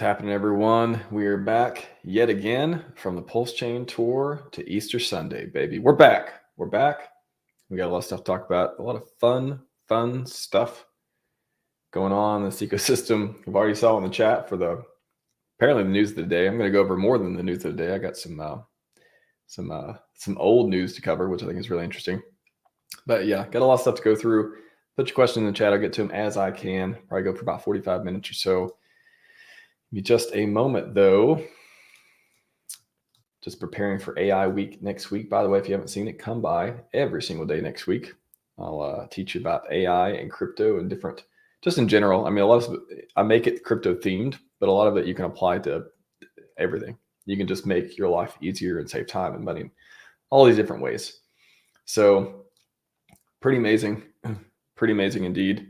happening, everyone? We are back yet again from the PulseChain tour to Easter Sunday, baby. We're back. We're back. We got a lot of stuff to talk about. A lot of fun stuff going on in this ecosystem. I've already saw in the chat for apparently the news of the day. I'm going to go over more than the news of the day. I got some old news to cover, which I think is really interesting. But yeah, got a lot of stuff to go through. Put your questions in the chat. I'll get to them as I can. Probably go for about 45 minutes or so. Give me just a moment, though. Just preparing for AI week next week. By the way, if you haven't seen it, come by every single day next week. I'll teach you about AI and crypto and different, just in general. I mean, I make it crypto themed, but a lot of it you can apply to everything. You can just make your life easier and save time and money, all these different ways. So pretty amazing indeed.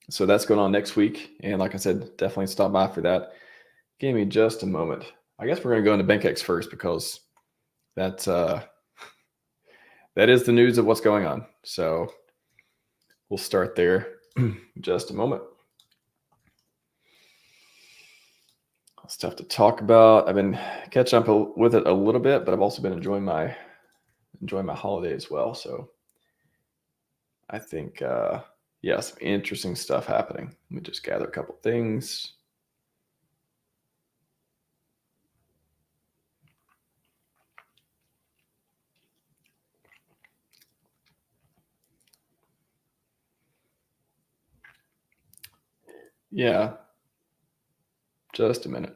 So that's going on next week. And like I said, definitely stop by for that. Give me just a moment. I guess we're going to go into BankX first because that is the news of what's going on. So we'll start there in just a moment. Stuff to talk about. I've been catching up with it a little bit, but I've also been enjoying my holiday as well. So I think yeah, some interesting stuff happening. Let me just gather a couple things. Yeah, just a minute.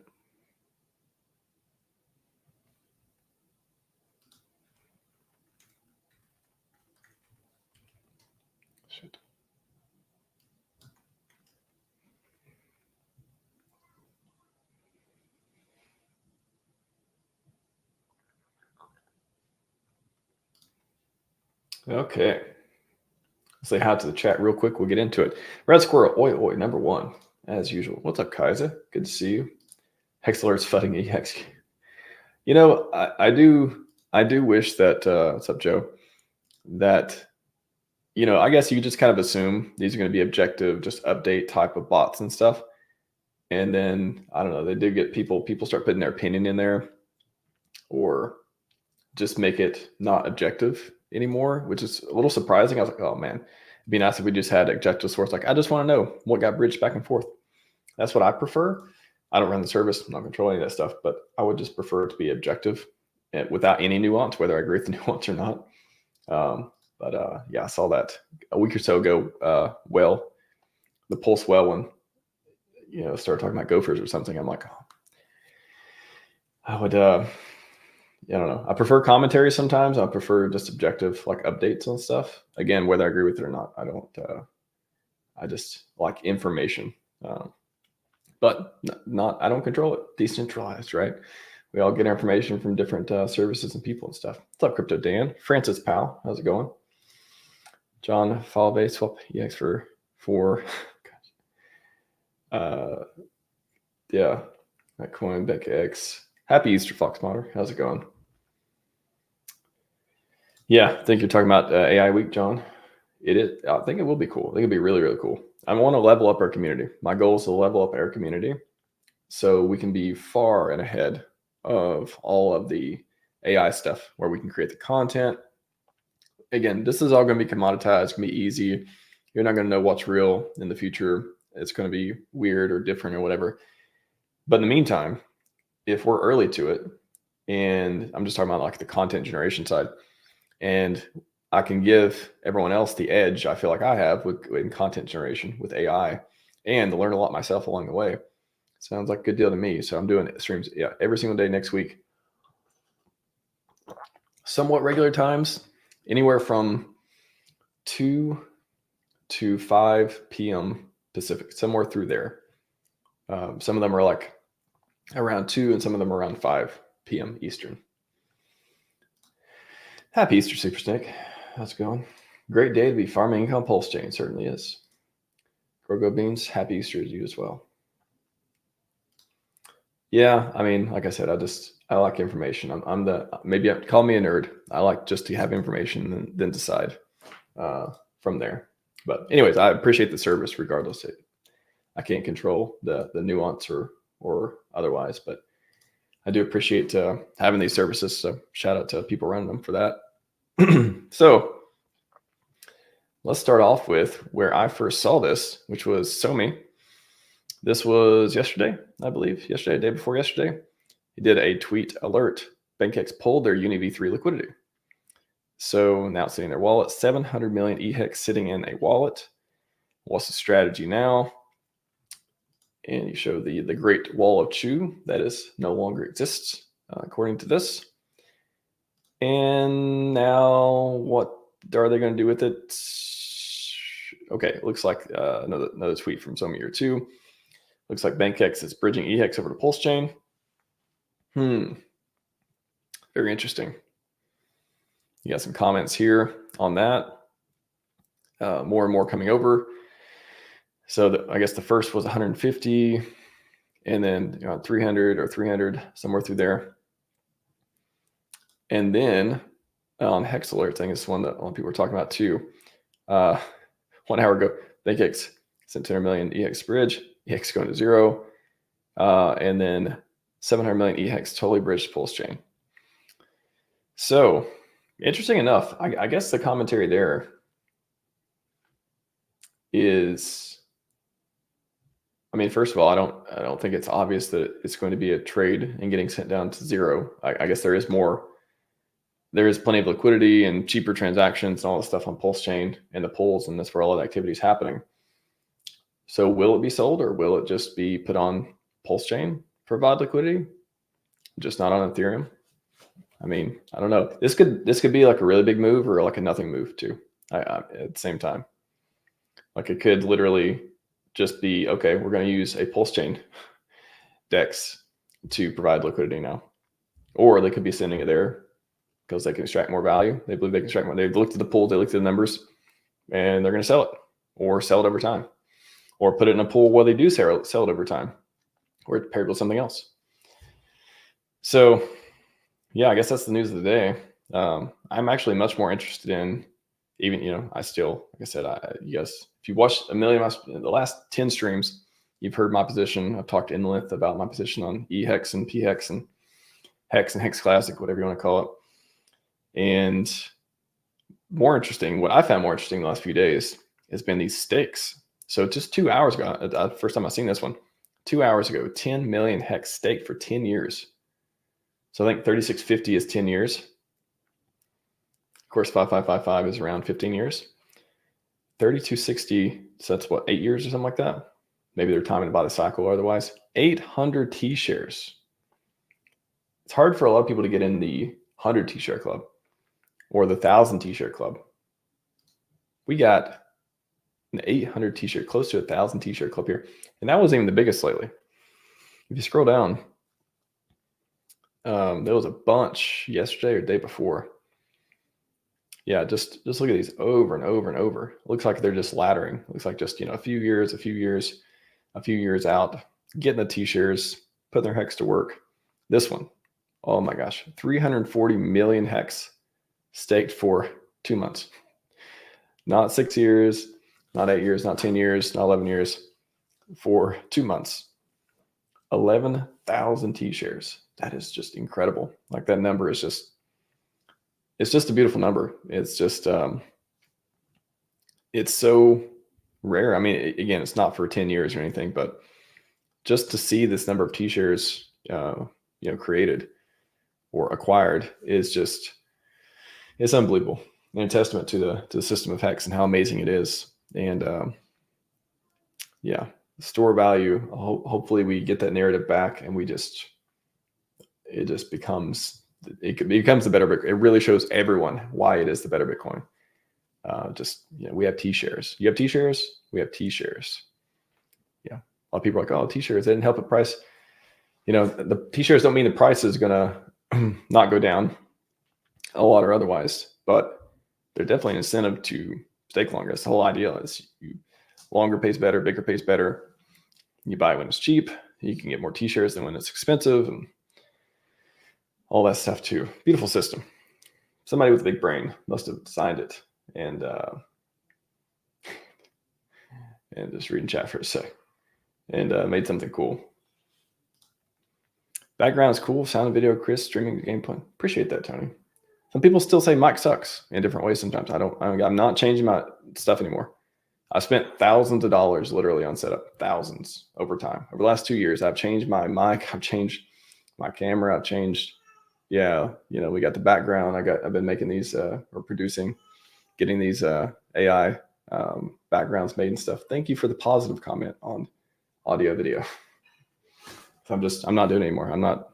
Shit. Okay. Say hi to the chat real quick. We'll get into it. Red Squirrel, oi, number one, as usual. What's up, Kaiser? Good to see you. Hex alerts flooding EX. You know, I do wish that, what's up, Joe? That, you know, I guess you just kind of assume these are going to be objective, just update type of bots and stuff. And then, I don't know, they do get people start putting their opinion in there or just make it not objective anymore, which is a little surprising. I was like, oh man, it'd be nice if we just had objective source. Like, I just want to know what got bridged back and forth. That's what I prefer. I don't run the service, I'm not controlling any of that stuff, but I would just prefer it to be objective and without any nuance, whether I agree with the nuance or not. Yeah, I saw that a week or so ago. Well, the Pulse Well one, you know, started talking about gophers or something. I'm like, oh, I would, I don't know. I prefer commentary sometimes. I prefer just objective, like updates on stuff. Again, whether I agree with it or not, I don't. I just like information, but not. I don't control it. Decentralized, right? We all get our information from different services and people and stuff. What's up, Crypto Dan? Francis Powell, how's it going? John Falve swap EX for yeah, that coin BankX. Happy Easter, Fox Modder. How's it going? Yeah, I think you're talking about AI week, John. It is. I think it will be cool. I think it'll be really, really cool. I want to level up our community. My goal is to level up our community so we can be far and ahead of all of the AI stuff where we can create the content. Again, this is all going to be commoditized. It's going to be easy. You're not going to know what's real in the future. It's going to be weird or different or whatever. But in the meantime, if we're early to it, and I'm just talking about like the content generation side, and I can give everyone else the edge I feel like I have in content generation with AI and to learn a lot myself along the way. Sounds like a good deal to me. So I'm doing streams, yeah, every single day next week. Somewhat regular times, anywhere from 2 to 5 p.m. Pacific, somewhere through there. Some of them are like around 2 and some of them are around 5 p.m. Eastern. Happy Easter, Super Snake. How's it going? Great day to be farming income PulseChain. Certainly is. Grogo Beans, happy Easter to you as well. Yeah, I mean, like I said, I like information. Maybe call me a nerd. I like just to have information and then decide from there. But anyways, I appreciate the service regardless. I can't control the nuance or otherwise, but I do appreciate having these services. So shout out to people running them for that. So let's start off with where I first saw this, which was Somi. This was yesterday, I believe, day before yesterday. He did a tweet alert. BankX pulled their UniV3 liquidity. So now it's sitting in their wallet, 700 million EHEX sitting in a wallet. What's the strategy now? And you show the great wall of Chu that is no longer exists, according to this. And now what are they going to do with it? Okay, it looks like another tweet from Somi or two. Looks like BankX is bridging EHEX over to PulseChain. Very interesting. You got some comments here on that. More and more coming over. So I guess the first was 150, and then 300 or 300, somewhere through there. And then on HEX Alert, I think it's one that a lot of people were talking about too. 1 hour ago, BankX sent 200 million EHEX bridge, EHEX going to 0, and then 700 million EHEX totally bridged PulseChain. So interesting enough, I guess the commentary there is, I mean, first of all, I don't think it's obvious that it's going to be a trade and getting sent down to 0. I guess there is more. There is plenty of liquidity and cheaper transactions and all the stuff on PulseChain and the pools, and that's where all the activity is happening. So will it be sold, or will it just be put on PulseChain, provide liquidity, just not on Ethereum? I mean, I don't know. This could be like a really big move or like a nothing move too. At the same time, like it could literally just be, okay, we're going to use a PulseChain DEX to provide liquidity now, or they could be sending it there because they can extract more value. They believe they can extract more. They've looked at the pool, they looked at the numbers, and they're going to sell it, or sell it over time, or put it in a pool where they do sell it over time, or it's paired with something else. So yeah, I guess that's the news of the day. I'm actually much more interested in, even, I still, like I said, you guys, if you watched a million of the last 10 streams, you've heard my position. I've talked in length about my position on EHEX and PHEX and HEX and HEX Classic, whatever you want to call it. And more interesting, what I found more interesting the last few days has been these stakes. So just 2 hours ago, first time I've seen this one, 2 hours ago, 10 million HEX staked for 10 years. So I think 3650 is 10 years. Of course, 5555 is around 15 years. 3260, so that's what, 8 years or something like that? Maybe they're timing it by the cycle or otherwise. 800 T-shares. It's hard for a lot of people to get in the 100 T-share club or the 1,000 T-share club. We got an 800 T-share, close to 1,000 T-share club here. And that wasn't even the biggest lately. If you scroll down, there was a bunch yesterday or the day before. Yeah, just look at these over and over and over. It looks like they're just laddering. It looks like just, a few years out, getting the T-shares, putting their HEX to work. This one, oh my gosh, 340 million HEX staked for 2 months. Not 6 years, not 8 years, not 10 years, not 11 years, for 2 months. 11,000 T-shares. That is just incredible. Like, that number is just, it's just a beautiful number. It's just, it's so rare. I mean, again, it's not for 10 years or anything, but just to see this number of T-shares, created or acquired is just, it's unbelievable, and a testament to the system of HEX and how amazing it is. And yeah, store value. Hopefully we get that narrative back, and it becomes the better Bitcoin. It really shows everyone why it is the better Bitcoin. We have T-shares. You have T-shares. We have T-shares. Yeah, a lot of people are like, oh, T-shares, they didn't help the price. The T-shares don't mean the price is gonna not go down a lot or otherwise, but they're definitely an incentive to stake longer. That's the whole idea. Is longer pays better, bigger pays better. You buy when it's cheap. You can get more T-shares than when it's expensive, and all that stuff too. Beautiful system. Somebody with a big brain must have designed it. And just reading chat for a sec. and made something cool. Background is cool. Sound and video, Chris, streaming the gameplay. Appreciate that, Tony. Some people still say Mike sucks in different ways sometimes. I'm not changing my stuff anymore. I spent thousands of dollars literally on setup, thousands over time. Over the last 2 years, I've changed my mic, I've changed my camera, I've changed, we got the background. I've been making these or producing, getting these AI backgrounds made and stuff. Thank you for the positive comment on audio video. I'm not doing it anymore.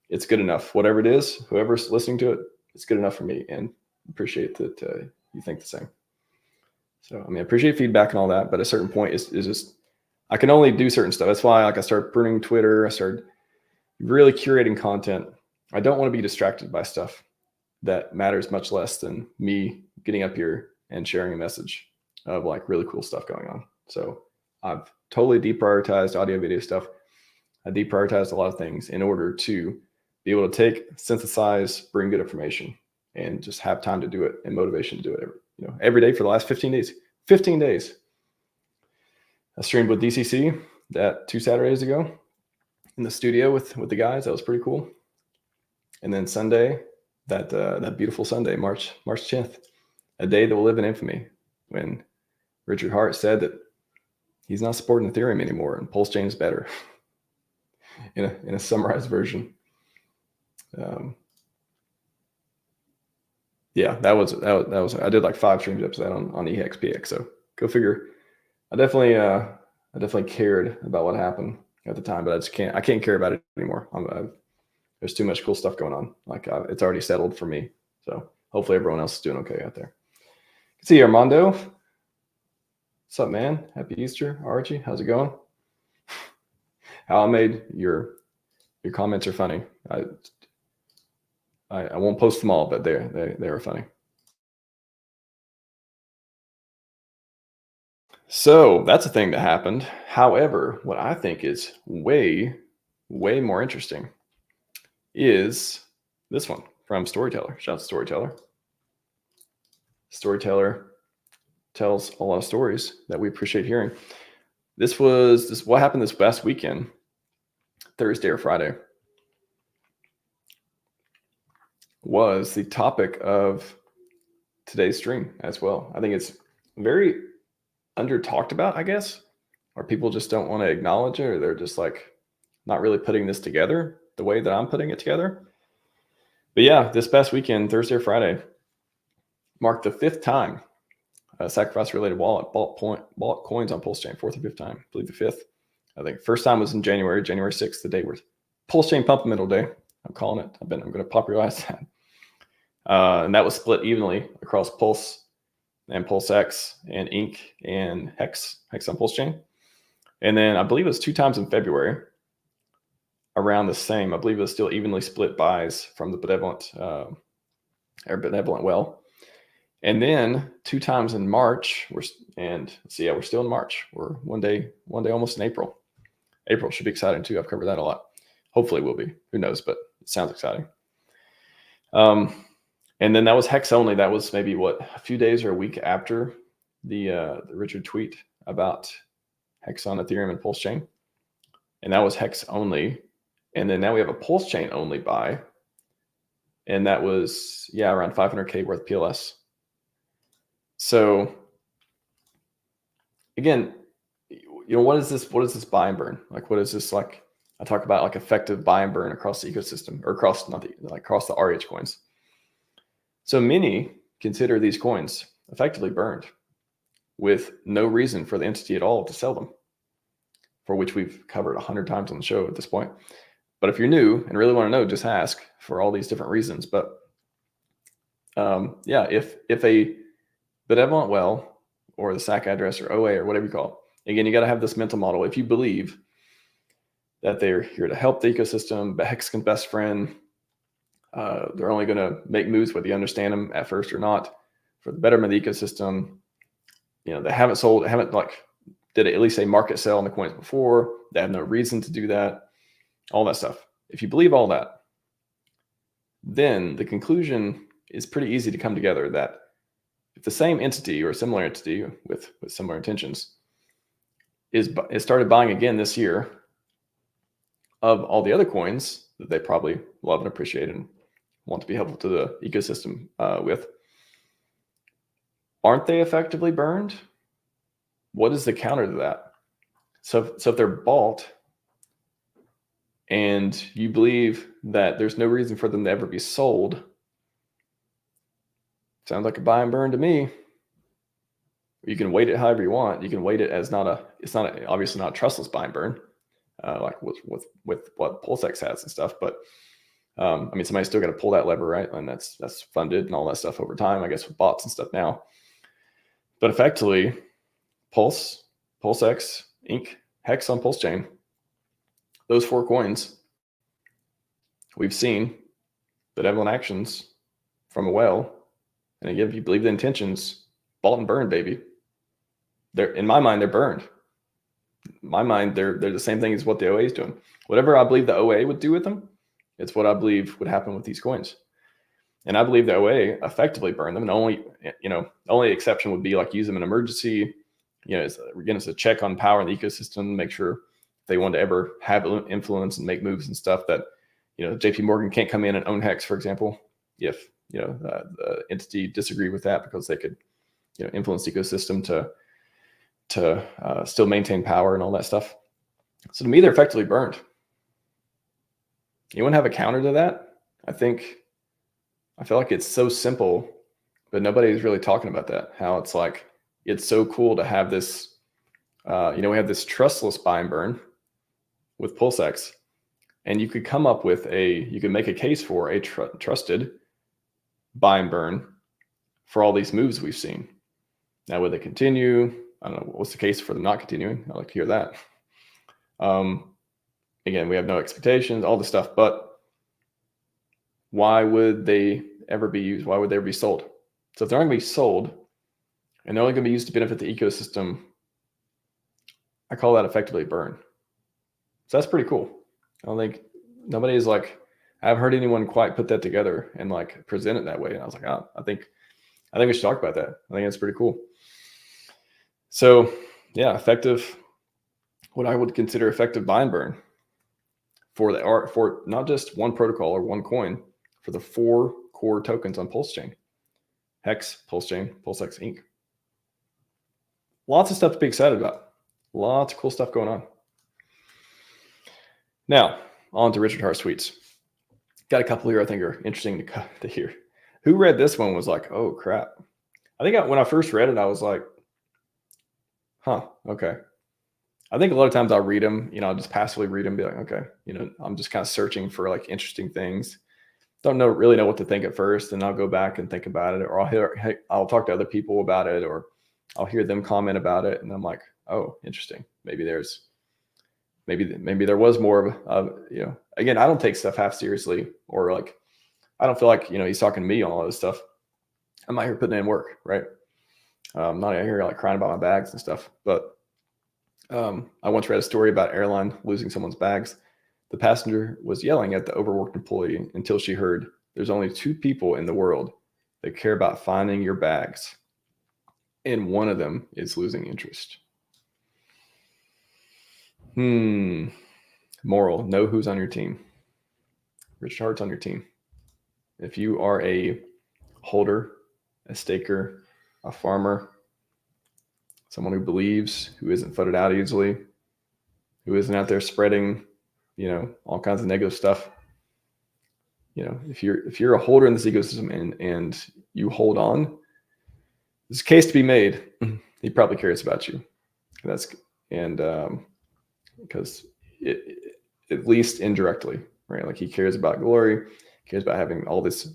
It's good enough. Whatever it is, whoever's listening to it, it's good enough for me, and appreciate that you think the same. So, I appreciate feedback and all that, but at a certain point is just, I can only do certain stuff. That's why I started pruning Twitter. I started really curating content. I don't want to be distracted by stuff that matters much less than me getting up here and sharing a message of really cool stuff going on. So I've totally deprioritized audio video stuff. I deprioritized a lot of things in order to be able to synthesize, bring good information, and just have time to do it and motivation to do it every day for the last 15 days. 15 days. I streamed with DCC 2 Saturdays ago in the studio with the guys. That was pretty cool. And then Sunday, that beautiful Sunday, March 10th, a day that will live in infamy, when Richard Hart said that he's not supporting Ethereum anymore and PulseChain is better. in a summarized version. That was I did 5 streams up to that on HEXPX. So go figure. I definitely cared about what happened at the time, but I can't care about it anymore. There's too much cool stuff going on. It's already settled for me. So hopefully everyone else is doing okay out there. See Armando. What's up, man? Happy Easter, Archie. How's it going? How I made your comments are funny. I won't post them all, but they were funny. So that's a thing that happened. However, what I think is way, way more interesting is this one from Storyteller. Shout out to Storyteller. Storyteller tells a lot of stories that we appreciate hearing. What happened this past weekend, Thursday or Friday, was the topic of today's stream as well. I think it's very under talked about, I guess, or people just don't want to acknowledge it, or they're just not really putting this together the way that I'm putting it together. But yeah, this past weekend, Thursday or Friday, marked the 5th time a sacrifice-related wallet bought coins on PulseChain. 4th or 5th time, I believe the 5th. I think first time was in January 6th, the day where PulseChain Pump Middle Day. I'm calling it. I'm going to popularize that. And that was split evenly across Pulse and PulseX and Ink and Hex on PulseChain. And then I believe it was 2 times in February, around the same. I believe it was still evenly split buys from the benevolent well. And then 2 times in March. We're still in March. We're one day almost in April. April should be exciting too. I've covered that a lot. Hopefully it will be. Who knows? But it sounds exciting. And then that was Hex only. That was maybe a few days or a week after the Richard tweet about Hex on Ethereum and PulseChain. And that was Hex only. And then now we have a PulseChain only buy. And that was, around 500K worth PLS. So again, what is this buy and burn? What is this like? I talk about effective buy and burn across the ecosystem, or across the RH coins. So many consider these coins effectively burned with no reason for the entity at all to sell them, for which we've covered 100 times on the show at this point. But if you're new and really want to know, just ask for all these different reasons. But if a benevolent well, or the SAC address, or OA, or whatever you call it, again, you got to have this mental model. If you believe that they're here to help the ecosystem, Hexagon's best friend, they're only going to make moves whether you understand them at first or not, for the betterment of the ecosystem. They haven't did at least a market sell on the coins before. They have no reason to do that. All that stuff. If you believe all that, then the conclusion is pretty easy to come together, that if the same entity or a similar entity with similar intentions it started buying again this year of all the other coins that they probably love and appreciate and want to be helpful to the ecosystem with. Aren't they effectively burned? What is the counter to that? So if they're bought and you believe that there's no reason for them to ever be sold, sounds like a buy and burn to me. You can weight it however you want. You can weight it as obviously not a trustless buy and burn, like with what PulseX has and stuff. But I mean, somebody's still got to pull that lever, right? And that's funded and all that stuff over time, I guess, with bots and stuff now. But effectively, PulseX, Inc., HEX on PulseChain, those 4 coins, we've seen benevolent actions from a whale. And again, if you believe the intentions, bought and burned, baby. In my mind, they're burned. In my mind, they're the same thing as what the OA is doing. Whatever I believe the OA would do with them, it's what I believe would happen with these coins. And I believe the OA effectively burned them. And the only exception would be like use them in emergency. It's a check on power in the ecosystem, make sure if they want to ever have influence and make moves and stuff that, JP Morgan can't come in and own HEX, for example, if, the entity disagree with that, because they could, influence the ecosystem to still maintain power and all that stuff. So to me, they're effectively burned. Anyone have a counter to that? I feel like it's so simple, but nobody's really talking about that. How it's like, it's so cool to have this, we have this trustless buy and burn with PulseX, and you could come up with you could make a case for a trusted buy and burn for all these moves we've seen. Now, would they continue? I don't know. What's the case for them not continuing? I'd like to hear that. Again, we have no expectations, all this stuff, but why would they ever be used? Why would they ever be sold? So if they're not going to be sold and they're only going to be used to benefit the ecosystem, I call that effectively burn. So that's pretty cool. I don't think nobody's like, I haven't heard anyone quite put that together and like present it that way. And I was like, oh, I think we should talk about that. I think that's pretty cool. So yeah, effective, what I would consider effective buy and burn for not just one protocol or one coin, for the 4 core tokens on PulseChain: HEX, PulseChain, PulseX, Inc. Lots of stuff to be excited about. Lots of cool stuff going on. Now, on to Richard Har's tweets. Got a couple here I think are interesting to hear. Who read this one was like, oh crap. I think when I first read it, I was like, huh, okay. I think a lot of times I'll read them, I'll just passively read them, be like, okay, I'm just kind of searching for like interesting things. Don't really know what to think at first, and I'll go back and think about it, or I'll talk to other people about it, or I'll hear them comment about it, and I'm like, oh, interesting. Maybe there was more of again, I don't take stuff half seriously, or like, I don't feel like, he's talking to me on all this stuff. I'm out here putting in work, right? I'm not out here like crying about my bags and stuff, but I once read a story about an airline losing someone's bags. The passenger was yelling at the overworked employee until she heard, there's only 2 people in the world that care about finding your bags, and one of them is losing interest. Moral, know who's on your team. Richard Hart's on your team. If you are a holder, a staker, a farmer, someone who believes, who isn't flooded out easily, who isn't out there spreading, all kinds of negative stuff. If you're a holder in this ecosystem and you hold on, there's a case to be made. He probably cares about you. Because at least indirectly, right? Like he cares about glory, cares about having all this,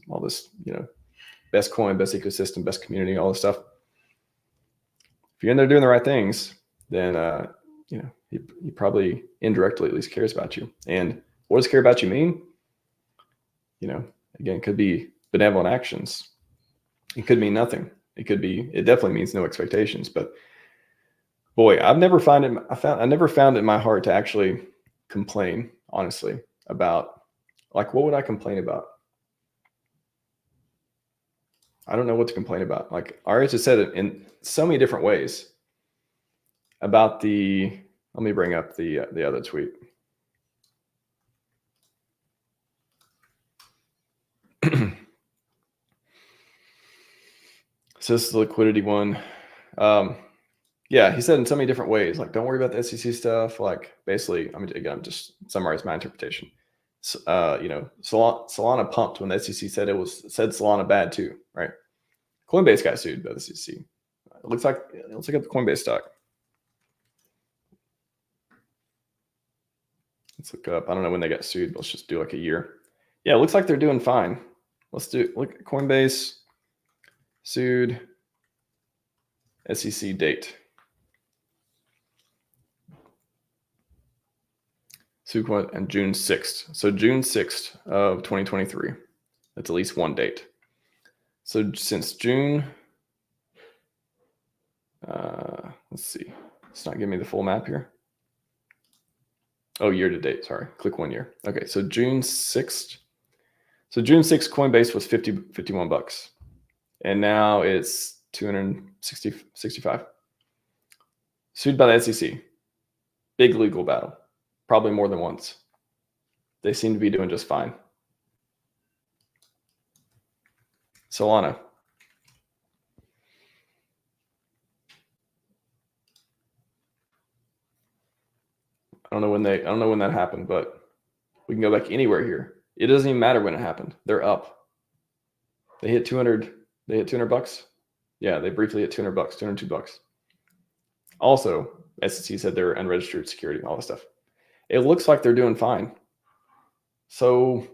best coin, best ecosystem, best community, all this stuff. If you're in there doing the right things, then he probably indirectly at least cares about you. And what does care about you mean? Again, it could be benevolent actions. It could mean nothing. It definitely means no expectations. But boy, I never found it in my heart to actually complain, honestly, about like, what would I complain about? I don't know what to complain about. Like RH has said it in so many different ways about the Let me bring up the other tweet. So this is the liquidity one. Yeah, he said in so many different ways, like, don't worry about the SEC stuff. Like, basically, I mean, again, I'm just summarize my interpretation. You know, Solana pumped when the SEC said Solana bad too, right? Coinbase got sued by the SEC. It looks like the Coinbase stock. Let's look up. I don't know when they got sued. Let's just do like a year. Yeah, it looks like they're doing fine. Look at Coinbase sued SEC date. Sued and June 6th. So June 6th of 2023. That's at least one date. So since June, let's see. It's not giving me the full map here. Oh, year to date. Sorry. Click 1 year. Okay. So June 6th. So June 6th, Coinbase was 51 bucks. And now it's 265. Sued by the SEC. Big legal battle. Probably more than once. They seem to be doing just fine. Solana. I don't know when that happened, but we can go back anywhere here. It doesn't even matter when it happened. They're up. They hit 200. They hit 200 bucks. Yeah, they briefly hit 200 bucks, 202 bucks. Also, SEC said they're unregistered security, all this stuff. It looks like they're doing fine. So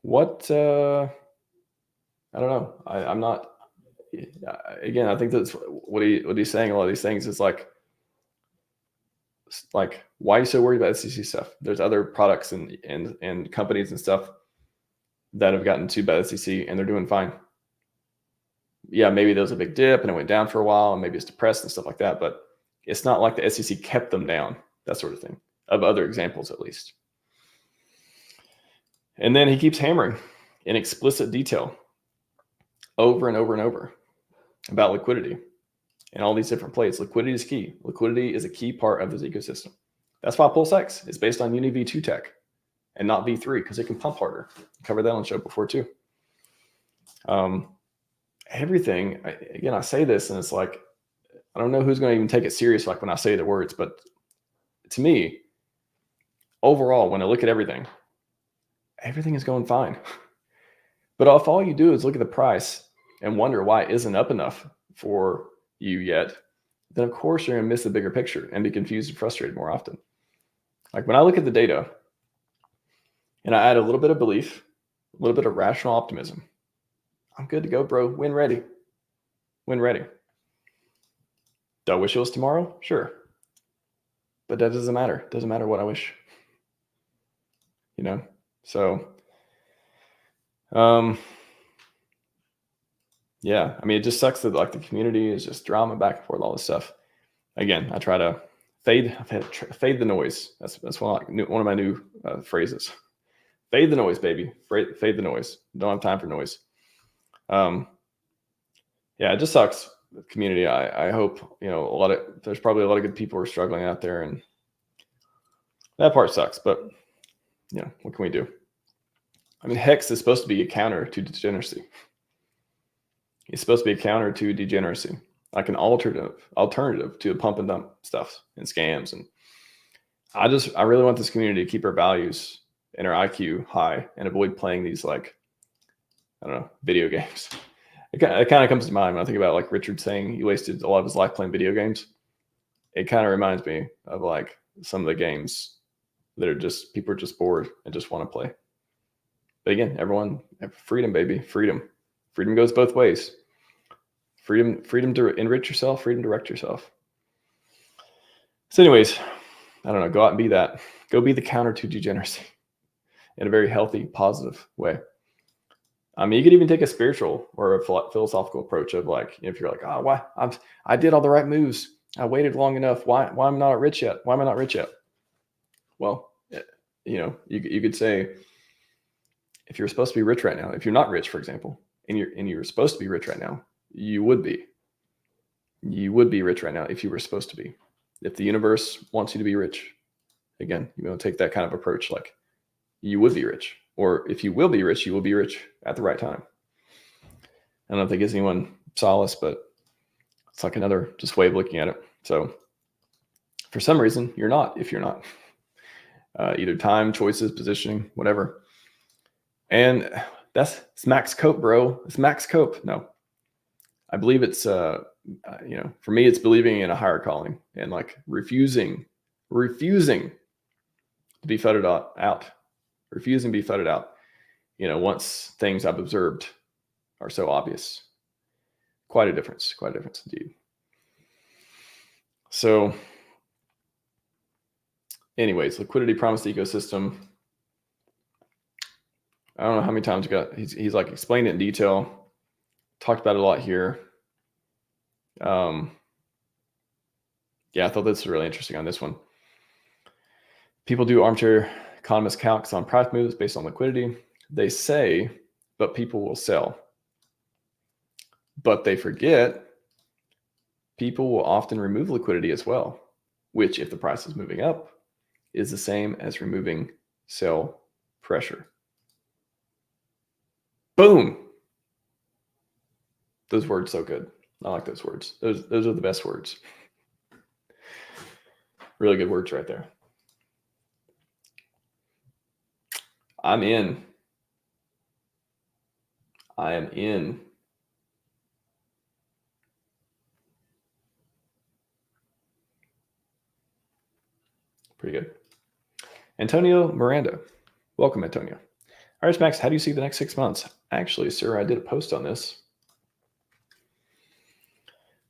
what, I don't know. I'm not, again, I think that's what he's saying. A lot of these things is like, why are you so worried about SEC stuff? There's other products and companies and stuff that have gotten sued by the SEC and they're doing fine. Yeah, maybe there was a big dip and it went down for a while and maybe it's depressed and stuff like that, but it's not like the SEC kept them down, that sort of thing, of other examples at least. And then he keeps hammering in explicit detail over and over and over about liquidity and all these different plays. Liquidity is key. Liquidity is a key part of this ecosystem. That's why PulseX is based on Uni V2 tech and not V3 because it can pump harder. I covered that on the show before too. Everything, again, I say this and it's like, I don't know who's going to even take it serious like when I say the words, but to me, overall, when I look at everything is going fine. But if all you do is look at the price and wonder why it isn't up enough for you yet, then of course you're going to miss the bigger picture and be confused and frustrated more often. Like when I look at the data and I add a little bit of belief, a little bit of rational optimism, I'm good to go, bro. Win ready. Win ready. Do I wish it was tomorrow? Sure. But that doesn't matter. It doesn't matter what I wish. You know? So, yeah, I mean, it just sucks that like the community is just drama back and forth, all this stuff. Again, I try to fade the noise. That's one of my new phrases. Fade the noise, baby. Fade the noise. Don't have time for noise. Yeah, it just sucks. The community. I hope, you know, there's probably a lot of good people who are struggling out there, and that part sucks, but you know, what can we do? I mean, HEX is supposed to be a counter to degeneracy. It's supposed to be a counter to degeneracy, like an alternative to the pump and dump stuff and scams. And I really want this community to keep our values and our IQ high and avoid playing these, like, I don't know, video games. It kind of comes to mind when I think about like Richard saying he wasted a lot of his life playing video games. It kind of reminds me of like some of the games that are just, people are just bored and just want to play. But again, everyone, freedom, baby, freedom. Freedom goes both ways. Freedom to enrich yourself, freedom to wreck yourself. So anyways, I don't know, go out and be that. Go be the counter to degeneracy in a very healthy, positive way. I mean, you could even take a spiritual or a philosophical approach of like, if you're like, oh, why I did all the right moves. I waited long enough. Why am I not rich yet? Why am I not rich yet? Well, you know, you could say, if you're supposed to be rich right now, if you're not rich, for example, and you're supposed to be rich right now, you would be rich right now if you were supposed to be. If the universe wants you to be rich, again, you take that kind of approach, like you would be rich. Or if you will be rich, you will be rich at the right time. I don't know if that gives anyone solace, but it's like another just way of looking at it. So for some reason, you're not, if you're not. Either time, choices, positioning, whatever. And it's max cope, bro. It's max cope. No, I believe it's, for me, it's believing in a higher calling and like refusing to be fudded out, refusing to be fudded out, once things I've observed are so obvious. Quite a difference indeed. So anyways, liquidity promised ecosystem. I don't know how many times he's like explained it in detail, talked about it a lot here. Yeah, I thought this was really interesting on this one. People do armchair economist calcs on price moves based on liquidity. They say, but people will sell. But they forget people will often remove liquidity as well, which if the price is moving up is the same as removing sell pressure. Boom. Those words so good. I like those words. Those are the best words. Really good words right there. I'm in. I am in. Pretty good. Antonio Miranda. Welcome, Antonio. RHMax, how do you see the next 6 months? Actually, sir, I did a post on this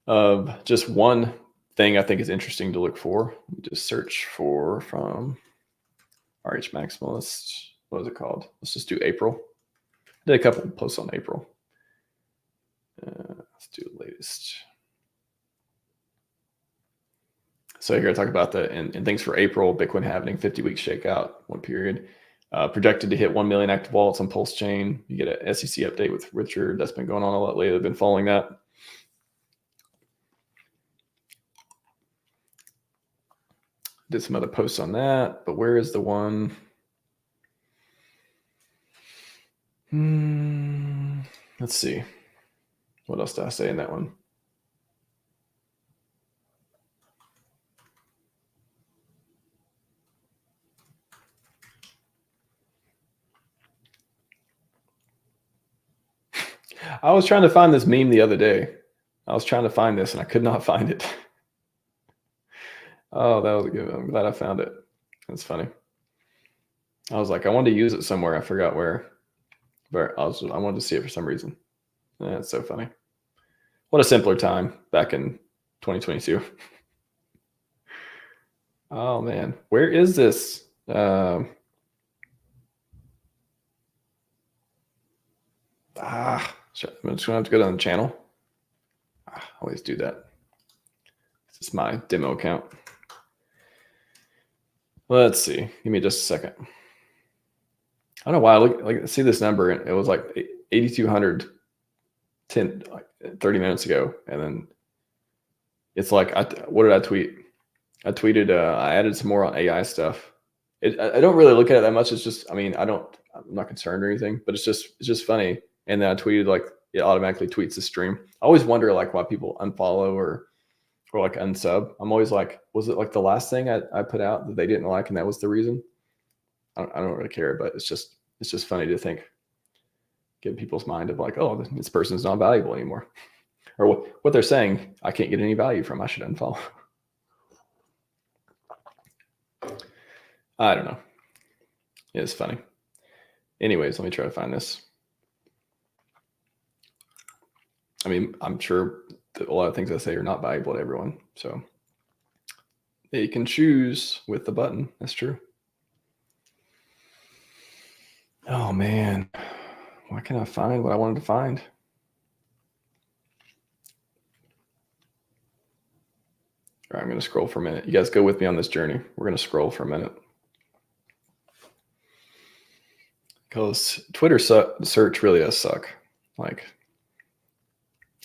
of just one thing I think is interesting to look for. Just search for from RHMaximalist. What is it called? Let's just do April. I did a couple of posts on April. Let's do the latest. So here I talk about that and things for April. Bitcoin having 50-week shakeout, one period. Projected to hit 1 million active wallets on PulseChain. You get an SEC update with Richard. That's been going on a lot lately. I've been following that. Did some other posts on that, but where is the one? Let's see. What else did I say in that one? I was trying to find this meme the other day. I was trying to find this and I could not find it. Oh, that was a good one. I'm glad I found it. That's funny. I was like, I wanted to use it somewhere. I forgot where, but I wanted to see it for some reason. That's so funny. What a simpler time back in 2022. Oh man, where is this? I'm just gonna have to go down the channel. I always do that. This is my demo account. Let's see. Give me just a second. I don't know why I see this number. It was like 8,200 30 minutes ago, and then it's like, what did I tweet? I tweeted. I added some more on AI stuff. I don't really look at it that much. It's just, I'm not concerned or anything, but it's just funny. And then I tweeted like it automatically tweets the stream. I always wonder like why people unfollow or like unsub. I'm always like, was it like the last thing I put out that they didn't like and that was the reason? I don't really care, but it's just funny to think, get in people's mind of like, oh, this person's not valuable anymore, or what they're saying I can't get any value from. I should unfollow. I don't know. It's funny. Anyways, let me try to find this. I mean, I'm sure that a lot of things I say are not valuable to everyone. So they can choose with the button. That's true. Oh man, why can't I find what I wanted to find? All right, I'm going to scroll for a minute. You guys go with me on this journey. We're going to scroll for a minute. Because Twitter search really does suck. Like,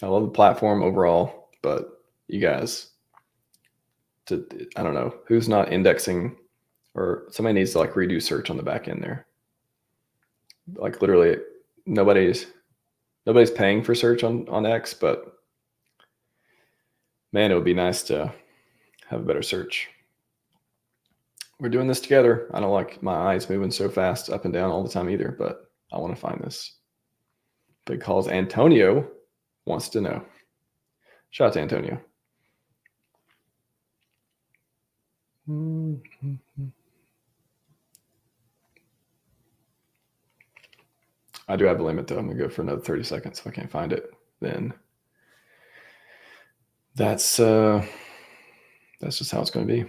I love the platform overall, but you guys, I don't know who's not indexing, or somebody needs to like redo search on the back end there. Like literally nobody's paying for search on X, but man, it would be nice to have a better search. We're doing this together. I don't like my eyes moving so fast up and down all the time either, but I want to find this. Big calls. Antonio wants to know. Shout out to Antonio. I do have a limit though. I'm gonna go for another 30 seconds. If I can't find it, then that's just how it's going to be.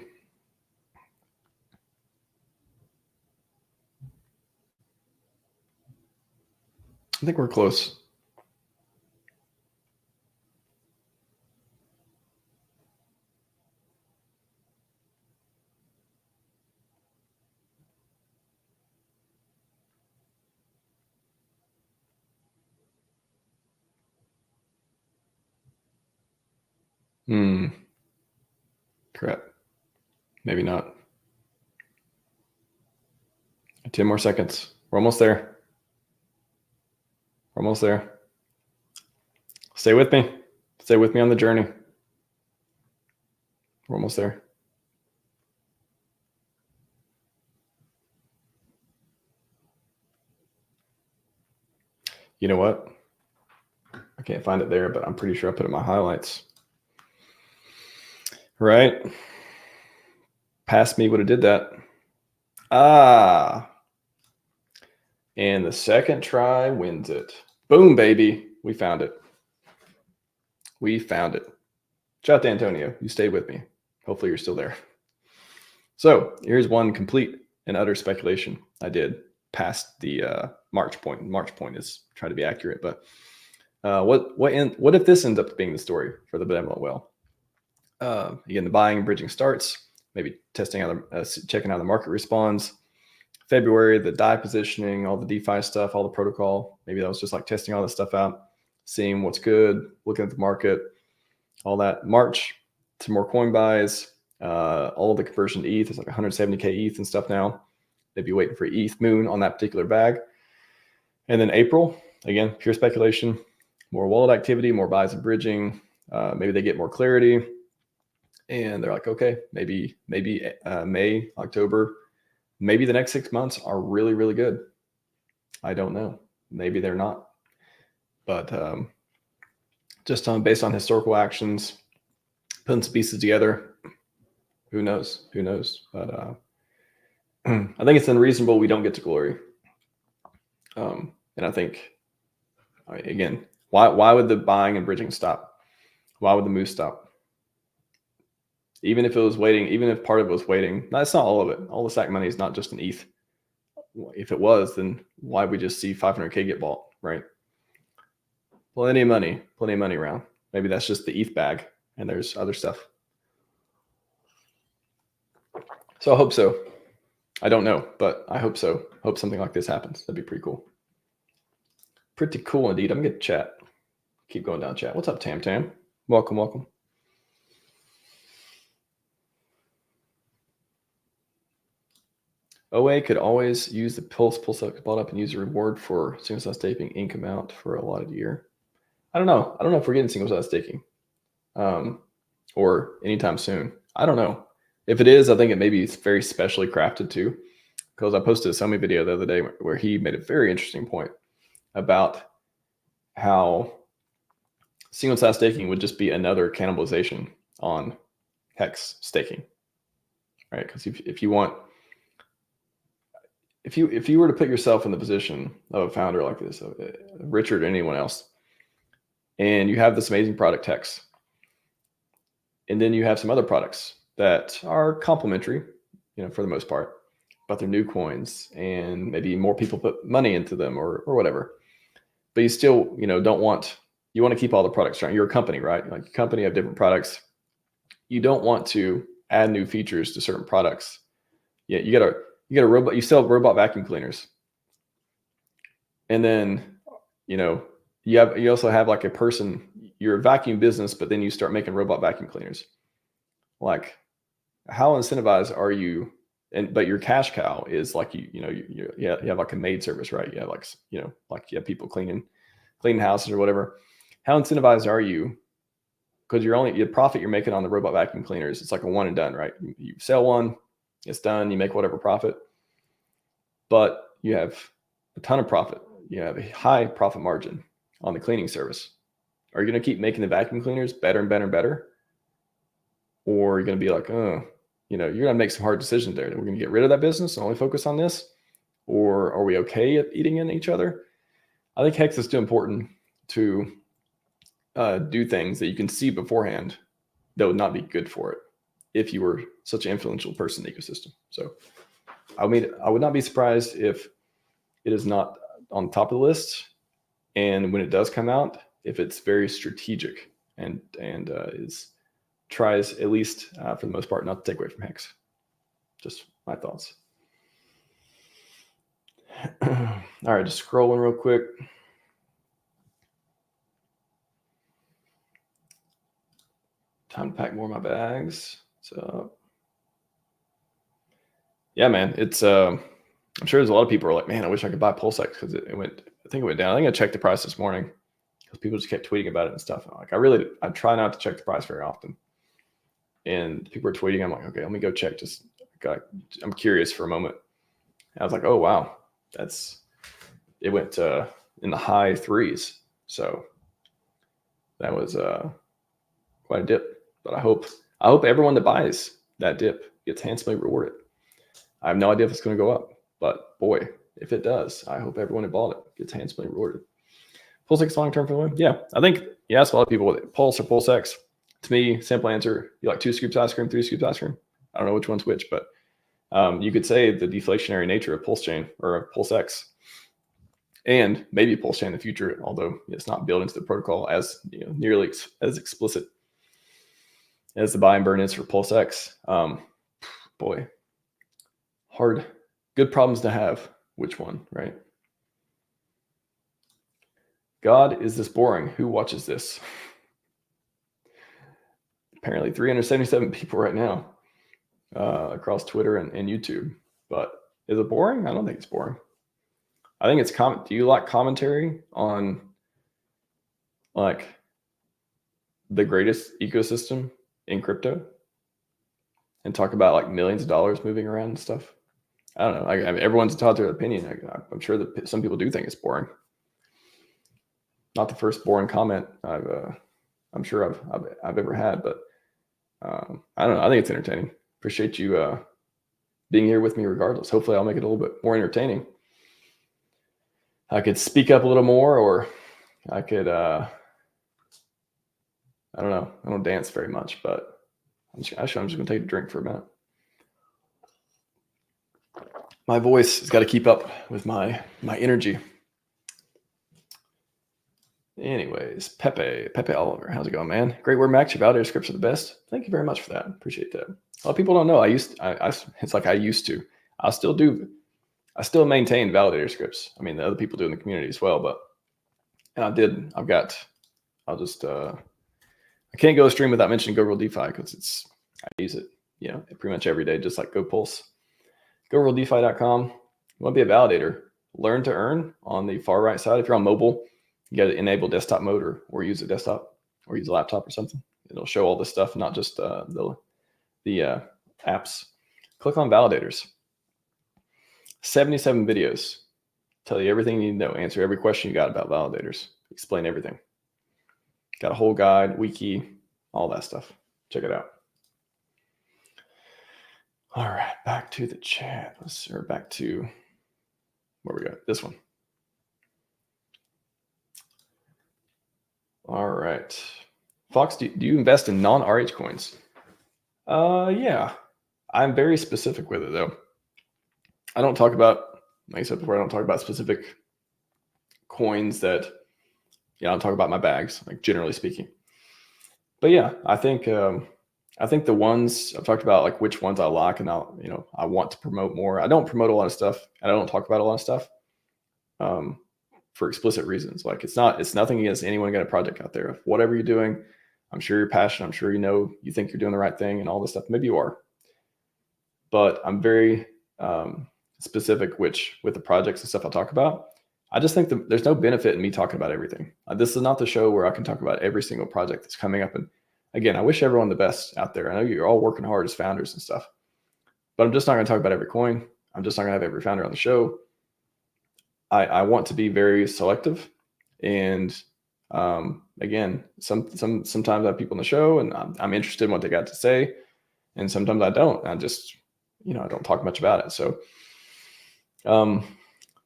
I think we're close. Crap. Maybe not. 10 more seconds. We're almost there. We're almost there. Stay with me. Stay with me on the journey. We're almost there. You know what? I can't find it there, but I'm pretty sure I put it in my highlights. Right? Past me would have did that. And the second try wins it. Boom, baby. We found it. We found it. Shout out to Antonio. You stayed with me. Hopefully you're still there. So here's one complete and utter speculation I did past the March point. March point is trying to be accurate, but what if this ends up being the story for the benevolent whale? Again, the buying and bridging starts, maybe testing out, checking how the market responds. February, the DAI positioning, all the DeFi stuff, all the protocol. Maybe that was just like testing all this stuff out, seeing what's good, looking at the market, all that. March, some more coin buys, all of the conversion to ETH. It's like 170K ETH and stuff now. They'd be waiting for ETH Moon on that particular bag. And then April, again, pure speculation, more wallet activity, more buys and bridging. Maybe they get more clarity. And they're like, okay, maybe May, October, maybe the next 6 months are really, really good. I don't know. Maybe they're not. But just based on historical actions, putting some pieces together, who knows? Who knows? But I think it's unreasonable we don't get to glory. And I think, again, why would the buying and bridging stop? Why would the move stop? Even if it was waiting, even if part of it was waiting, that's not all of it. All the stack money is not just an ETH. If it was, then why would we just see 500K get bought, right? Plenty of money around. Maybe that's just the ETH bag and there's other stuff. So I hope so. I don't know, but I hope so. Hope something like this happens. That'd be pretty cool. Pretty cool indeed. I'm going to chat. Keep going down chat. What's up, Tam Tam? Welcome, welcome. OA could always use the PulseX bought up and use a reward for single size staking income out for a allotted year. I don't know. I don't know if we're getting single size staking or anytime soon. I don't know. If it is, I think it may be very specially crafted too, because I posted a Somi video the other day where he made a very interesting point about how single size staking would just be another cannibalization on HEX staking, right? Because if you want, if you were to put yourself in the position of a founder like this, Richard or anyone else, and you have this amazing product HEX, and then you have some other products that are complementary, for the most part, but they're new coins and maybe more people put money into them or whatever, but you still, you want to keep all the products strong. You're a company, right? Like a company have different products. You don't want to add new features to certain products. Yeah, you got a robot. You sell robot vacuum cleaners, and then you also have like a person. You're a vacuum business, but then you start making robot vacuum cleaners. Like, how incentivized are you? But your cash cow is like you have like a maid service, right? You have like you have people cleaning houses or whatever. How incentivized are you? Because your profit you're making on the robot vacuum cleaners, it's like a one and done, right? You sell one, it's done, you make whatever profit, but you have a ton of profit. You have a high profit margin on the cleaning service. Are you going to keep making the vacuum cleaners better and better and better? Or are you going to be like, oh, you're going to make some hard decisions there. We're going to get rid of that business and only focus on this? Or are we okay at eating in each other? I think HEX is too important to do things that you can see beforehand that would not be good for it if you were such an influential person in the ecosystem. So I would not be surprised if it is not on top of the list. And when it does come out, if it's very strategic and tries, at least for the most part, not to take away from HEX. Just my thoughts. All right, just scrolling real quick. Time to pack more of my bags. So, yeah, man, it's I'm sure there's a lot of people are like, man, I wish I could buy PulseX because it went. I think it went down. I think I checked the price this morning because people just kept tweeting about it and stuff. Like I try not to check the price very often, and people are tweeting. I'm like, okay, let me go check. I'm curious for a moment. And I was like, oh wow, it went in the high threes. So that was quite a dip. But I hope everyone that buys that dip gets handsomely rewarded. I have no idea if it's going to go up, but boy, if it does, I hope everyone that bought it gets handsomely rewarded. PulseX long-term for the win? Yeah, I think you ask a lot of people with Pulse or PulseX. To me, simple answer, you like 2 scoops ice cream, 3 scoops ice cream? I don't know which one's which, but you could say the deflationary nature of PulseChain or PulseX and maybe PulseChain in the future, although it's not built into the protocol as nearly as explicit as the buy and burn is for PulseX. Boy, hard, good problems to have. Which one, right? God, is this boring? Who watches this? Apparently 377 people right now across Twitter and YouTube. But is it boring? I don't think it's boring. I think it's do you like commentary on like the greatest ecosystem in crypto and talk about like millions of dollars moving around and stuff? I don't know. I mean, everyone's entitled to their opinion. I'm sure that some people do think it's boring. Not the first boring comment I'm sure I've ever had, but I don't know. I think it's entertaining. Appreciate you being here with me regardless. Hopefully I'll make it a little bit more entertaining. I could speak up a little more, or I could, I don't know. I don't dance very much, but I'm just going to take a drink for a minute. My voice has got to keep up with my energy. Anyways, Pepe Oliver, how's it going, man? Great work, Max. Your validator scripts are the best. Thank you very much for that. Appreciate that. A lot of people don't know. It's like I used to. I still maintain validator scripts. I mean, the other people do in the community as well, but I can't go a stream without mentioning Go Real DeFi because I use it, pretty much every day, just like Go Pulse. GoRealDeFi.com. You want to be a validator, learn to earn on the far right side. If you're on mobile, you got to enable desktop mode or use a desktop or use a laptop or something. It'll show all this stuff, not just the apps. Click on validators. 77 videos tell you everything you need to know, answer every question you got about validators, explain everything. Got a whole guide, wiki, all that stuff. Check it out. All right, back to the chat. Back to where we go. This one. All right. Fox, do you invest in non-RH coins? Yeah. I'm very specific with it, though. I don't talk about, like I said before, I don't talk about specific coins that, I don't talk about my bags, like generally speaking. But yeah, I think the ones I've talked about, like which ones I like and I want to promote more. I don't promote a lot of stuff and I don't talk about a lot of stuff for explicit reasons. Like it's nothing against anyone got a project out there. Whatever you're doing, I'm sure you're passionate. I'm sure you think you're doing the right thing and all this stuff. Maybe you are. but I'm very specific with the projects and stuff I talk about. I just think that there's no benefit in me talking about everything. This is not the show where I can talk about every single project that's coming up. And again, I wish everyone the best out there. I know you're all working hard as founders and stuff, but I'm just not going to talk about every coin. I'm just not going to have every founder on the show. I want to be very selective. And again, sometimes I have people on the show and I'm interested in what they got to say. And sometimes I don't. I just, I don't talk much about it. So,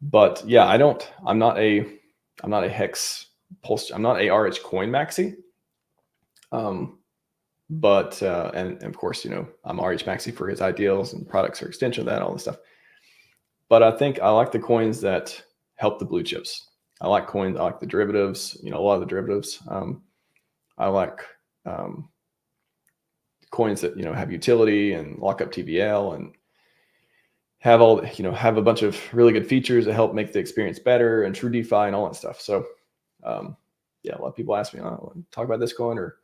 but yeah, I'm not a HEX Pulse. I'm not a RH coin maxi. But and of course, I'm RHMaxi for his ideals and products or extension of that, all this stuff. But I think I like the coins that help the blue chips. I like coins. I like the derivatives. A lot of the derivatives. I like coins that have utility and lock up TVL and have all have a bunch of really good features that help make the experience better and true DeFi and all that stuff. So yeah, a lot of people ask me, talk about this coin or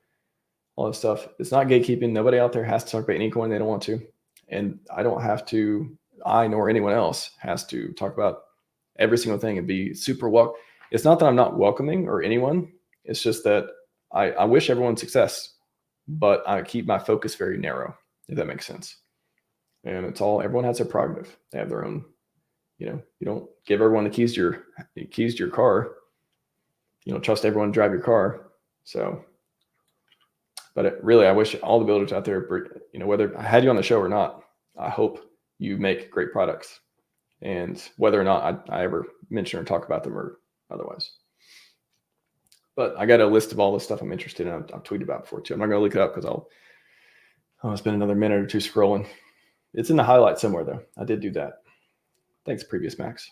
all this stuff. It's not gatekeeping. Nobody out there has to talk about any coin they don't want to, and I don't have to. I nor anyone else has to talk about every single thing and be super welcome. It's not that I'm not welcoming or anyone. It's just that I wish everyone success, but I keep my focus very narrow, if that makes sense. And everyone has their prerogative. They have their own, you don't give everyone the keys to your car. You don't trust everyone to drive your car. So, but really, I wish all the builders out there, whether I had you on the show or not, I hope you make great products. And whether or not I ever mention or talk about them or otherwise. But I got a list of all the stuff I'm interested in. I've tweeted about before too. I'm not going to look it up because I'll spend another minute or two scrolling. It's in the highlights somewhere though. I did do that. Thanks, previous Max.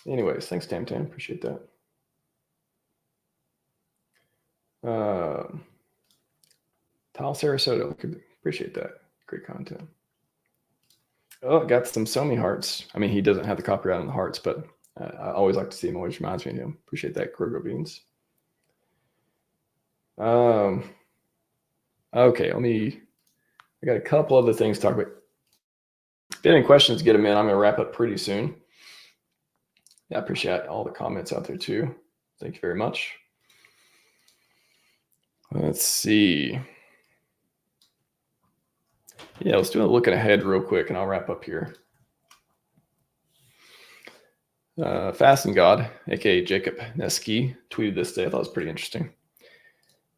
Anyways, thanks, Tam. Appreciate that. Tile Sarasota, appreciate that. Great content. Oh, I got some Somi hearts. I mean, he doesn't have the copyright on the hearts, but I always like to see him. Always reminds me of him. Appreciate that, Krogo Beans. Okay, I got a couple other things to talk about. If you have any questions, get them in. I'm going to wrap up pretty soon. Yeah, I appreciate all the comments out there too. Thank you very much. Let's see. Yeah, let's do a looking ahead real quick and I'll wrap up here. Fast and God, aka Jacob Neski, tweeted this today. I thought it was pretty interesting.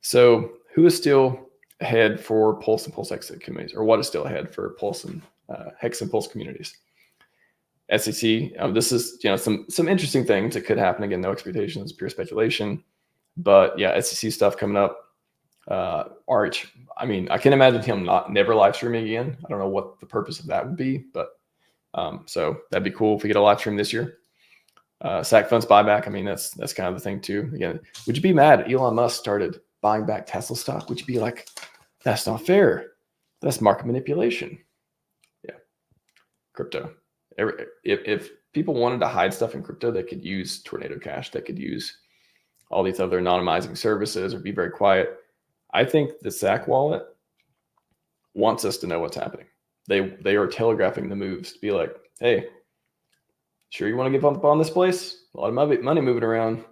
So, who is still ahead for Pulse and PulseX communities, or what is still ahead for Pulse and HEX and Pulse communities? SEC. This is some interesting things that could happen. Again, no expectations, pure speculation. But yeah, SEC stuff coming up. RH. I mean, I can imagine him never live streaming again. I don't know what the purpose of that would be, but so that'd be cool if we get a live stream this year. SAC funds buyback. I mean, that's kind of the thing too. Again, would you be mad Elon Musk started buying back Tesla stock? Would you be like, that's not fair? That's market manipulation. Yeah. Crypto. If people wanted to hide stuff in crypto, they could use Tornado Cash. They could use all these other anonymizing services or be very quiet. I think the SAC wallet wants us to know what's happening. They are telegraphing the moves to be like, hey, sure you want to give up on this place? A lot of money moving around.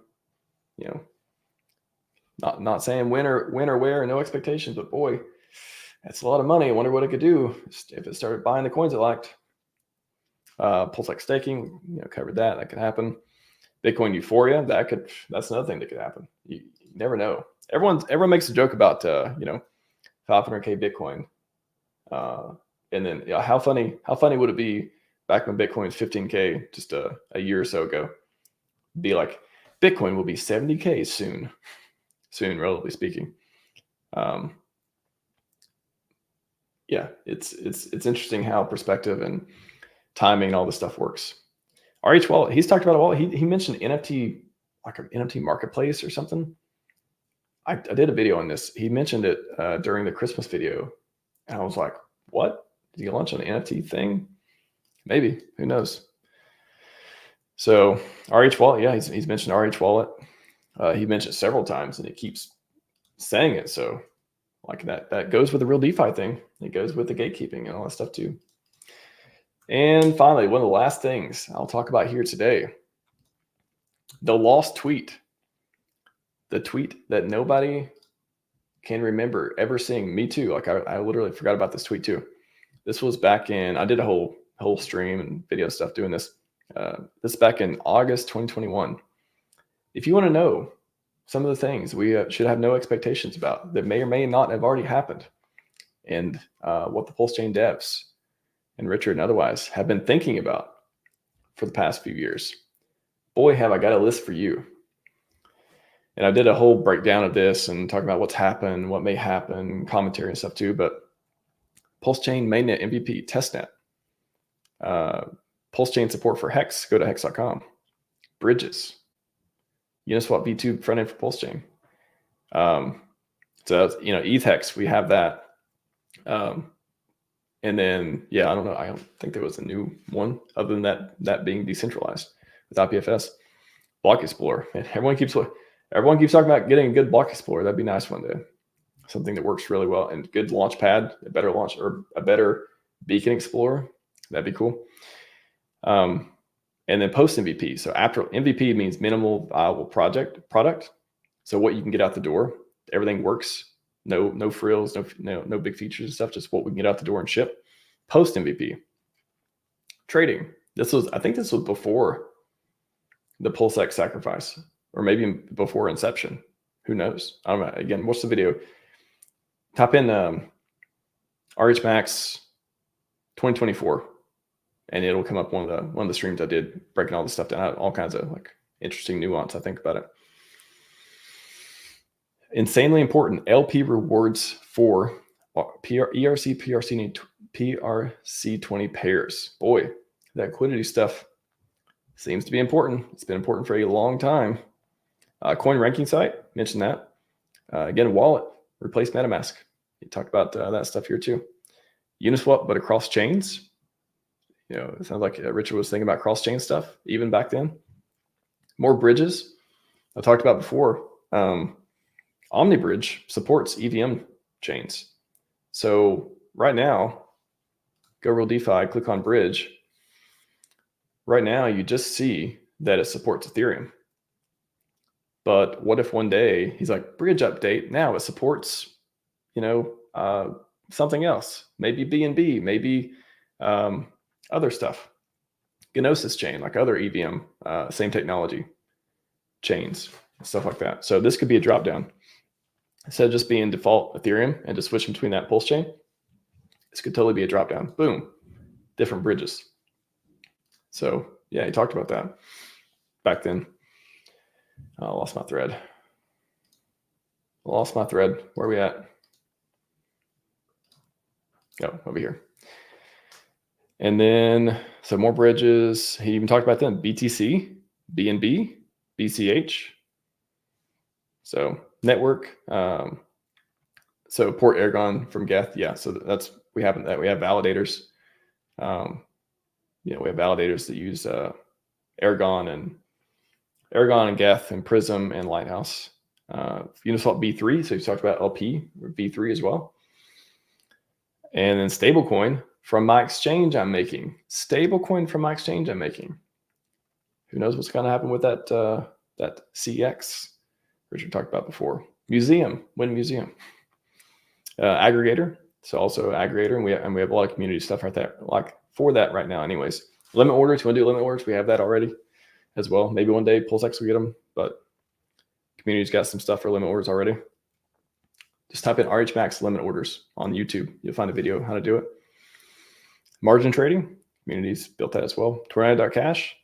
Not saying when or where, no expectations, but boy, that's a lot of money. I wonder what it could do if it started buying the coins it liked. PulseX staking, covered that. That could happen. Bitcoin euphoria, that's another thing that could happen. You never know. Everyone makes a joke about 500K Bitcoin, and then how funny would it be back when Bitcoin was 15K just a year or so ago? Be like, Bitcoin will be 70K soon, relatively speaking. Yeah, it's interesting how perspective and timing and all this stuff works. RH Wallet, he's talked about a wallet. He mentioned NFT, like an NFT marketplace or something. I did a video on this. He mentioned it during the Christmas video. And I was like, what? Did he launch an NFT thing? Maybe, who knows? So RH Wallet, yeah, he's mentioned RH Wallet. He mentioned it several times and it keeps saying it. So Like that goes with the real DeFi thing. It goes with the gatekeeping and all that stuff too. And finally, one of the last things I'll talk about here today, the lost tweet. The tweet that nobody can remember ever seeing. Me too. Like I literally forgot about this tweet too. This was back in, I did a whole stream and video stuff doing this. This is back in August 2021. If you want to know some of the things we should have no expectations about that may or may not have already happened, and what the PulseChain devs and Richard and otherwise have been thinking about for the past few years, boy, have I got a list for you. And I did a whole breakdown of this and talk about what's happened, what may happen, commentary and stuff too. But PulseChain mainnet MVP testnet, PulseChain support for HEX, go to hex.com. Bridges, Uniswap V2 front end for PulseChain. So ETH HEX, we have that. And then I don't know. I don't think there was a new one other than that being decentralized with IPFS. Block Explorer, man, everyone keeps talking about getting a good Block Explorer. That'd be nice one day. Something that works really well and good launch pad, a better Beacon Explorer. That'd be cool. And then post MVP. So after MVP means minimal viable product. So what you can get out the door, everything works. No frills, no big features and stuff. Just what we can get out the door and ship. Post MVP. Trading. I think this was before the PulseX sacrifice, or maybe before inception. Who knows? I don't know. Again, watch the video. Type in RHMax 2024, and it'll come up one of the streams I did breaking all this stuff down. All kinds of like interesting nuance, I think, about it. Insanely important. LP rewards for ERC PRC20 pairs. Boy, that liquidity stuff seems to be important. It's been important for a long time. Coin ranking site, mentioned that. Again, wallet, replace MetaMask. You talked about that stuff here too. Uniswap, but across chains. It sounds like Richard was thinking about cross-chain stuff even back then. More bridges. I talked about before. OmniBridge supports EVM chains. So right now, go real DeFi, click on bridge. Right now, you just see that it supports Ethereum. But what if one day he's like, bridge update, now it supports, something else, maybe BNB, maybe other stuff, Gnosis chain, like other EVM, same technology chains, stuff like that. So this could be a drop down. Instead of just being default Ethereum and just switching between that pulse chain, this could totally be a drop down. Boom, different bridges. So he talked about that back then. I lost my thread. Where are we at? Oh, over here. And then, so more bridges. He even talked about them. BTC, BNB, BCH. So network. So port Aragon from Geth. Yeah. So we have validators. We have validators that use Aragon and Geth and Prism and Lighthouse. Uniswap V3. So you talked about LP or V3 as well. And then stablecoin from my exchange I'm making. Who knows what's going to happen with that CX Richard talked about before. Museum. Aggregator. So also aggregator, and we have a lot of community stuff right there, like for that right now. Anyways, limit orders. You want to do limit orders? We have that already as well. Maybe one day PulseX will get them, but community's got some stuff for limit orders already. Just type in RHMax limit orders on YouTube. You'll find a video how to do it. Margin trading, communities built that as well. Tornado.cash.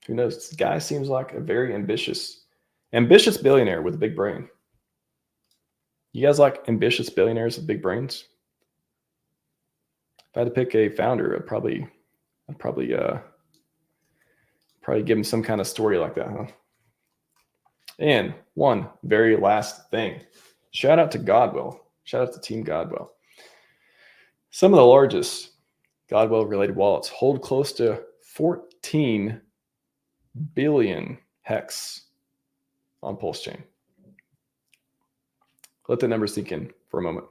Who knows? This guy seems like a very ambitious billionaire with a big brain. You guys like ambitious billionaires with big brains? If I had to pick a founder, I'd probably give him some kind of story like that, huh? And one very last thing. Shout out to Godwell. Shout out to Team Godwell. Some of the largest Godwell-related wallets hold close to 14 billion hex on PulseChain. Let the numbers sink in for a moment.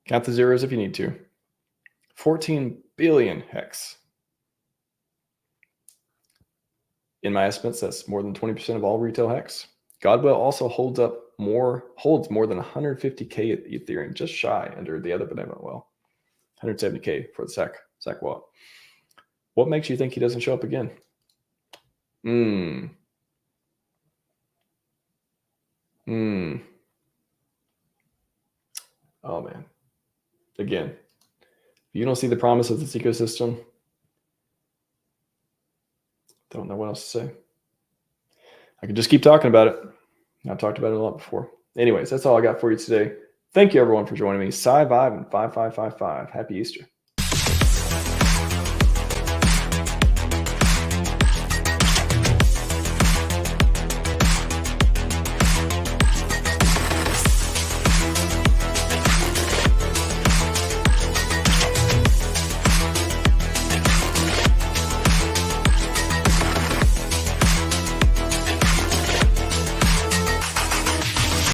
Count the zeros if you need to. 14 billion hex. In my estimates, that's more than 20% of all retail hex. Godwell also holds more than 150K Ethereum, just shy under the other benevolent well. 170K for the SAC wallet. What makes you think he doesn't show up again? Oh man. Again, if you don't see the promise of this ecosystem, don't know what else to say. I could just keep talking about it. I've talked about it a lot before. Anyways, that's all I got for you today. Thank you everyone for joining me. Scivive and 5555. Happy Easter.